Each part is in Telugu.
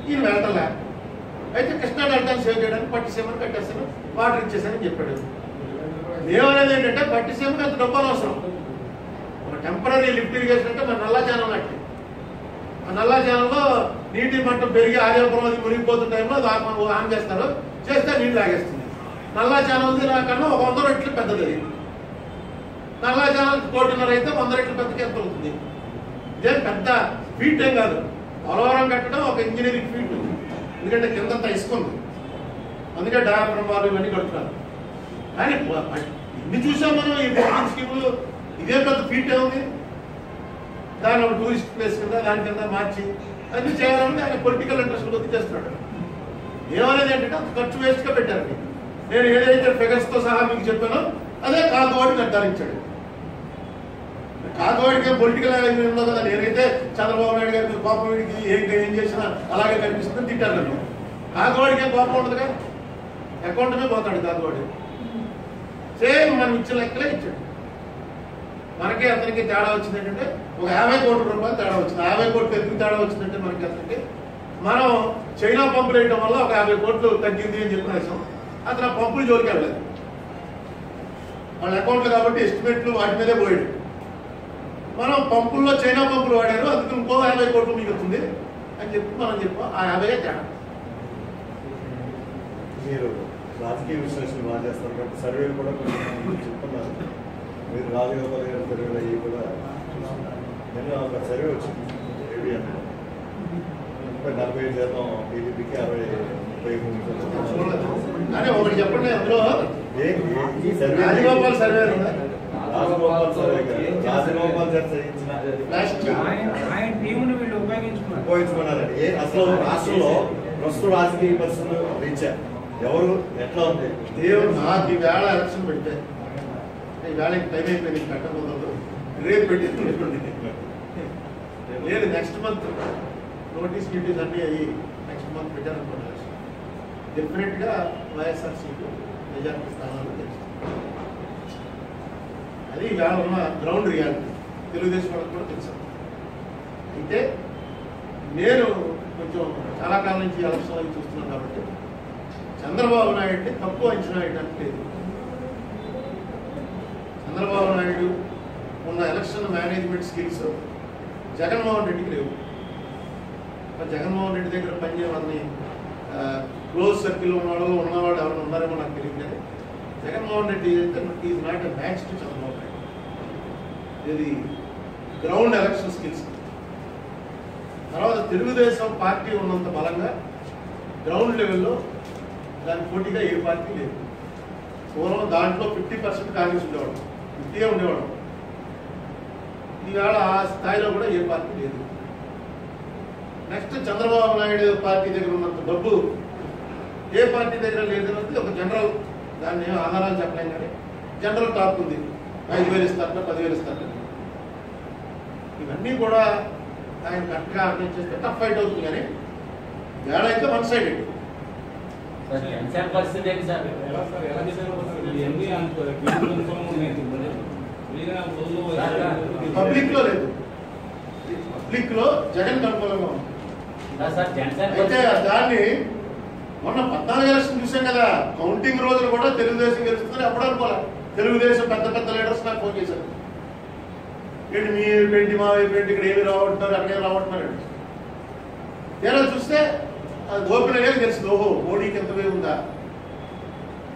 ఈయన వెళ్ళటంలే. అయితే కృష్ణా డెల్టాను సేవ్ చేయడానికి పట్టిసీమను కట్టేస్తాను, వాటర్ ఇచ్చేసానని చెప్పాడు. ఏమనేది ఏంటంటే పట్టిసీమకి అంత డబ్బు అవసరం. ఒక టెంపరీ లిఫ్ట్ ఇరిగేషన్ అంటే మన నల్లా ఛానల్ అంటే ఆ నల్లా ఛానల్లో నీటి మట్టం పెరిగి ఆర్యాపురం అది మునిగిపోతున్న టైంలో అది ఆన్ చేస్తారు, చేస్తే నీళ్ళు లాగేస్తుంది. నల్లా ఛానల్ది నాకన్నా ఒక 100 రెట్లు పెద్దది. నల్లా ఛానల్ 1.5 అయితే 100 రెట్లు పెద్దకి ఎంత అవుతుంది? ఇదే పెద్ద ఫీట్ ఏం కాదు. పోలవరం కట్టడం ఒక ఇంజనీరింగ్ ఫీట్, ఎందుకంటే కిందంతా ఇసుకుంది, అందుకే డయాఫ్రమ్ వాళ్ళు ఇవన్నీ కడుతున్నారు. కానీ ఇన్ని చూసాం మనం ఈ బిల్డింగ్ స్కీములు, ఇదే పెద్ద ఫీట్ ఏముంది? దాని ఒక టూరిస్ట్ ప్లేస్ కింద దాని కింద మార్చి అన్ని చేయాలని ఆయన పొలిటికల్ ఇంట్రెస్ట్ కొద్ది చేస్తున్నాడు. ఏమనేది ఏంటంటే అంత ఖర్చు వేస్ట్గా పెట్టారు. నేను ఏదైతే ఫిగర్స్తో సహా మీకు చెప్పానో అదే కాగవాడికి నిర్ధారించాడు. కాగవాడికి పొలిటికల్ ఉందో కదా. నేనైతే చంద్రబాబు నాయుడు గారికి కోపం వీడికి ఏం చేసినా అలాగే కనిపిస్తుందని తిట్టాను. నేను కాగవాడికి ఏం కోపం ఉండదుగా, అకౌంట్మే పోతాడు కాగవాడి. సేమ్ మనం ఇచ్చిన లెక్కలే ఇచ్చాడు. మనకి అతనికి తేడా వచ్చింది ఏంటంటే ఒక 50 కోట్ల రూపాయలు తేడా వచ్చింది. 50 కోట్లు ఎందుకు తేడా వచ్చిందంటే మనకి అతనికి మనం చైనా పంపులు వేయడం వల్ల ఒక 50 కోట్లు తగ్గింది అని చెప్పినేసాం. అతను ఆ పంపులు జోలికి వెళ్ళలేదు. వాళ్ళ అకౌంట్లు కాబట్టి ఎస్టిమేట్లు వాటి మీదే పోయాడు. మనం పంపుల్లో చైనా పంపులు వాడారు, అందుకు ఇంకో 50 కోట్లు మిగులుతుంది అని చెప్పి మనం చెప్పాం. ఆ 50 తేడా. మీరు రాజకీయ విశ్లేషణ బాగా చేస్తారు కాబట్టి సర్వేలు కూడా కొంచెం చెప్తున్నారు. మీరు రాజగోపాల్ గారి సర్వేలు అయ్యి కూడా నిన్న ఒక సర్వే వచ్చింది ఏబిఎన్లో 40% టీడీపీకి 60-33. కానీ ఒకటి చెప్పండి, అందులో ఈ survey Rajagopal survey Rajagopal survey Rajagopal గారు చేయించిన ఉపయోగించుకున్నారండి. అసలు రాష్ట్రంలో ప్రస్తుత రాజకీయ పరిస్థితులు రీత్యా ఎవరు ఎట్లా ఉంది? దేవుడు నాకు ఈవేళ ఎలక్షన్ పెట్టే ఈవేళ టైం అయిపోయింది, కట్టబోదు రేపు పెట్టి లేదు నెక్స్ట్ మంత్ నోటీస్ డ్యూటీస్ అన్నీ అయ్యి నెక్స్ట్ మంత్ పెట్టారనుకోండి. డెఫినెట్గా వైఎస్ఆర్సీపీ మెజారిటీ స్థానాలు తెలుస్తుంది. అది ఈవేళ ఉన్న గ్రౌండ్ రియాలిటీ తెలుగుదేశం వాళ్ళకి కూడా తెలుసు. అయితే నేను కొంచెం చాలా కాలం నుంచి ఎలక్షన్ అవి చూస్తున్నాను కాబట్టి చంద్రబాబు నాయుడిని తక్కువ అంచనా వేయడానికి లేదు. చంద్రబాబు నాయుడు ఉన్న ఎలక్షన్ మేనేజ్మెంట్ స్కిల్స్ జగన్మోహన్ రెడ్డికి లేవు. జగన్మోహన్ రెడ్డి దగ్గర పనిచేయమని క్లోజ్ సర్కిల్ ఉన్నవాళ్ళు ఎవరైనా ఉన్నారేమో నాకు తెలియదు. కానీ జగన్మోహన్ రెడ్డి అయితే is not a match to Chandrababu Naidu. ఇది గ్రౌండ్ ఎలక్షన్ స్కిల్స్. తర్వాత తెలుగుదేశం పార్టీ ఉన్నంత బలంగా గ్రౌండ్ లెవెల్లో దాని పోటీగా ఏ పార్టీ లేదు. పూర్వం దాంట్లో 50% కాంగ్రెస్ ఉండేవాడు, 50 ఉండేవాడు. ఈవేళ ఆ స్థాయిలో కూడా ఏ పార్టీ లేదు. నెక్స్ట్ చంద్రబాబు నాయుడు పార్టీ దగ్గర ఉన్నంత డబ్బు ఏ పార్టీ దగ్గర లేదన్నది ఒక జనరల్, దాన్ని ఆధారాలు చెప్పలేం కానీ జనరల్ టాక్ ఉంది. 5,000 ఇస్తారట, 10,000 ఇస్తారట. ఇవన్నీ కూడా ఆయన కరెక్ట్గా అర్థం చేస్తే టఫ్ ఫైట్ అవుతుంది. కానీ వేళ అయితే వన్ సైడెడ్. పబ్లిక్ లో లేదు, పబ్లిక్ లో జగన్ అనుకూలంగా ఉంది. అయితే దాన్ని మొన్న 14 ఎలక్షన్ చూసాం కదా, కౌంటింగ్ రోజులు కూడా తెలుగుదేశం గెలుస్తుంది అప్పుడు అనుకోవాలి. తెలుగుదేశం పెద్ద లీడర్స్ నాకు ఫోన్ చేశారు, ఏంటి మీ ఏంటి మా ఏంటి ఇక్కడ ఏమి రావట్టున్నారు అక్కడే రావట్టున్నారు. తీరా చూస్తే అది ఓపెన్ అయ్యేది తెలిసింది. ఓహో మోడీకి ఎంత వేవ్ ఉందా.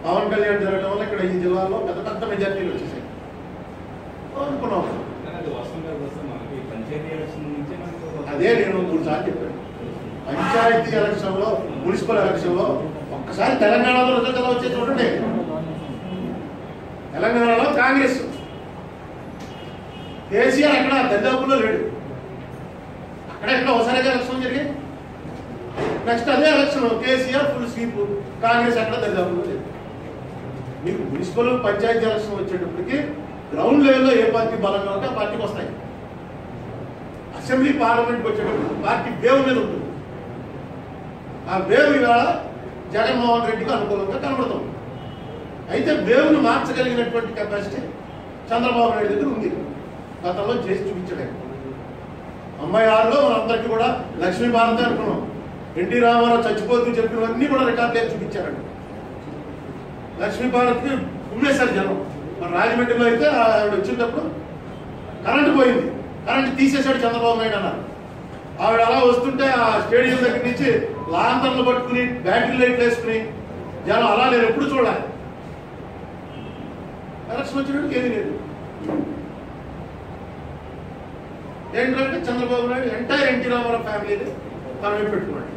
పవన్ కళ్యాణ్ జరగడం వల్ల ఇక్కడ ఈ జిల్లాలో పెద్ద మెజార్టీలు వచ్చేసాయి అనుకున్నాం. అదే నేను 3 సార్లు చెప్పాను. పంచాయతీ ఎలక్షన్ లో, మున్సిపల్ ఎలక్షన్ లో ఒక్కసారి తెలంగాణలో రిజల్ట్ ఎలా వచ్చే చూడండి. తెలంగాణలో కాంగ్రెస్, కేసీఆర్ అక్కడ దరిదాపుల్లో లేడు. అక్కడెక్కడ ఒకసారి ఎలక్షన్ జరిగింది. నెక్స్ట్ అదే election KCR full sweep, Congress అక్కడ దరిదాపుల్లో లేదు. మీకు మున్సిపల్ పంచాయతీ ఎలక్షన్ వచ్చేటప్పటికి గ్రౌండ్ లెవెల్లో ఏ పార్టీ బలంగా ఉంటే ఆ పార్టీకి వస్తాయి. అసెంబ్లీ పార్లమెంట్కి వచ్చేటప్పుడు పార్టీ వేవ్ మీద ఉంటుంది. ఆ వేవ్ ఇవాళ జగన్మోహన్ రెడ్డికి అనుకూలంగా కనబడుతుంది. అయితే వేవ్ను మార్చగలిగినటువంటి కెపాసిటీ చంద్రబాబు నాయుడు దగ్గర ఉంది, గతంలో చేసి చూపించాడు. 96లో మనందరికీ కూడా లక్ష్మీ భారతి అనుకున్నాం. ఎన్టీ రామారావు చచ్చిపోతూ చెప్పినవన్నీ కూడా రికార్డులే చూపించారండి. లక్ష్మీ భారత్కి ఉమ్మేశారు జనం. మన రాజమండ్రిలో అయితే ఆవిడ వచ్చేటప్పుడు కరెంటు పోయింది, కరెంటు తీసేశాడు చంద్రబాబు నాయుడు అన్నారు. ఆవిడ అలా వస్తుంటే ఆ స్టేడియం దగ్గర నుంచి లాంతర్లు పట్టుకుని బ్యాటరీ లైట్లు వేసుకుని జనం అలా నేను ఎప్పుడు చూడాలి. ఎలక్షన్ వచ్చినట్టు ఏమీ లేదు. ఏంటంటే చంద్రబాబు నాయుడు ఎంటైర్ ఎన్టీ రామారావు ఫ్యామిలీని తన వైపు పెట్టుకున్నాడు.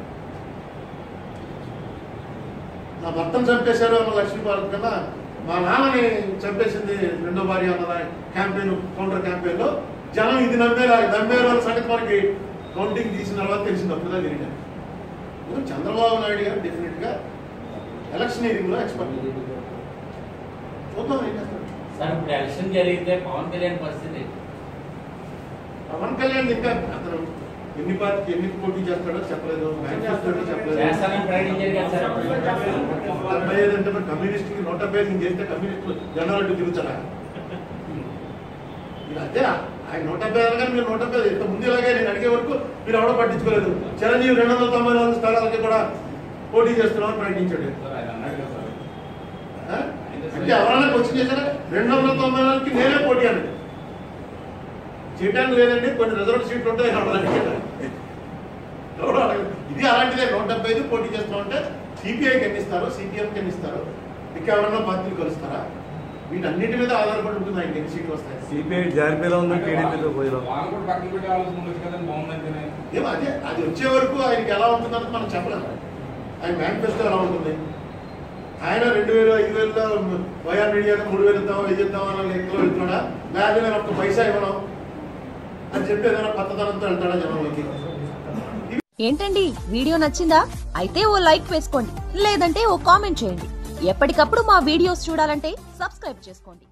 నా భర్తను చంపేశారు అన్న లక్ష్మీ భారత్ కన్నా మా నాన్నని చంపేసింది రెండో భార్య అన్న క్యాంపెయిన్, కౌంటర్ క్యాంపెయిన్లో జనం ఇది నమ్మేవాళ్ళ సంగతి మనకి కౌంటింగ్ తీసిన తర్వాత తెలిసింది. అప్పుడుదా తిరిగాను. చంద్రబాబు నాయుడు గారు డెఫినెట్గా ఎలక్షనీరింగ్లో ఎక్స్పర్ట్. చూద్దాం ఏం చేస్తారు సార్. ఇప్పుడు ఎలక్షన్ జరిగితే పవన్ కళ్యాణ్ పరిస్థితి, పవన్ కళ్యాణ్ ఇంకా అతను ఎన్ని పార్టీకి ఎన్ని పోటీ చేస్తాడో చెప్పలేదు, చెప్పలేదు. 175 అంటే మరి కమ్యూనిస్ట్కి 175 చేస్తే కమ్యూనిస్టులు జనాలు తిరుగుతారా? అదే ఆయన 170 అనగా మీరు 170 ఇంత ముందు ఇలాగే నేను అడిగే వరకు మీరు ఎవడో పట్టించుకోలేదు. చిరంజీవి 294 స్థానాలకి కూడా పోటీ చేస్తున్నామని ప్రకటించాడు. అంటే ఎవరైనా క్వశ్చన్ చేశారా? 294కి నేనే పోటీ అని చేయడానికి లేదండి, కొన్ని రిజర్వ్ సీట్లు ఉంటాయి. ఎవడో అడగదు. ఇది అలాంటిదే. 175 పోటీ చేస్తామంటే సిపిఐకి ఎన్ని ఇస్తారు, సిపిఎంకి ఎన్ని ఇస్తారు, ఇంకా ఎవరన్నా పార్టీలు కలుస్తారా? వీటన్నిటి మీద ఆధారపడి ఉంటుంది ఆయనకి ఎన్ని సీట్లు వస్తాయి. సిపిఐ జార్పీలో ఉంది, టీడీపీలో ఏమో అదే అది వచ్చే వరకు ఆయనకి ఎలా ఉంటుందని మనం చెప్పలేము. ఆయన మేనిఫెస్టో ఎలా ఉంటుంది. ఆయన 2000, 5000 వైఆర్ మీడియా 3000 ఇద్దాం, 5 ఇద్దాం అన్న లెక్కలో వెళ్తున్నాడా? లేదా నేను ఒక్క పైసా ఇవ్వను అని చెప్పి ఏదైనా కొత్తదనంతో వెళ్తాడా జనంలోకి? ఏంటండి వీడియో నచ్చిందా? అయితే ఓ లైక్ వేసుకోండి, లేదంటే ఓ కామెంట్ చేయండి. ఎప్పటికప్పుడు మా వీడియోస్ చూడాలంటే సబ్స్క్రైబ్ చేసుకోండి.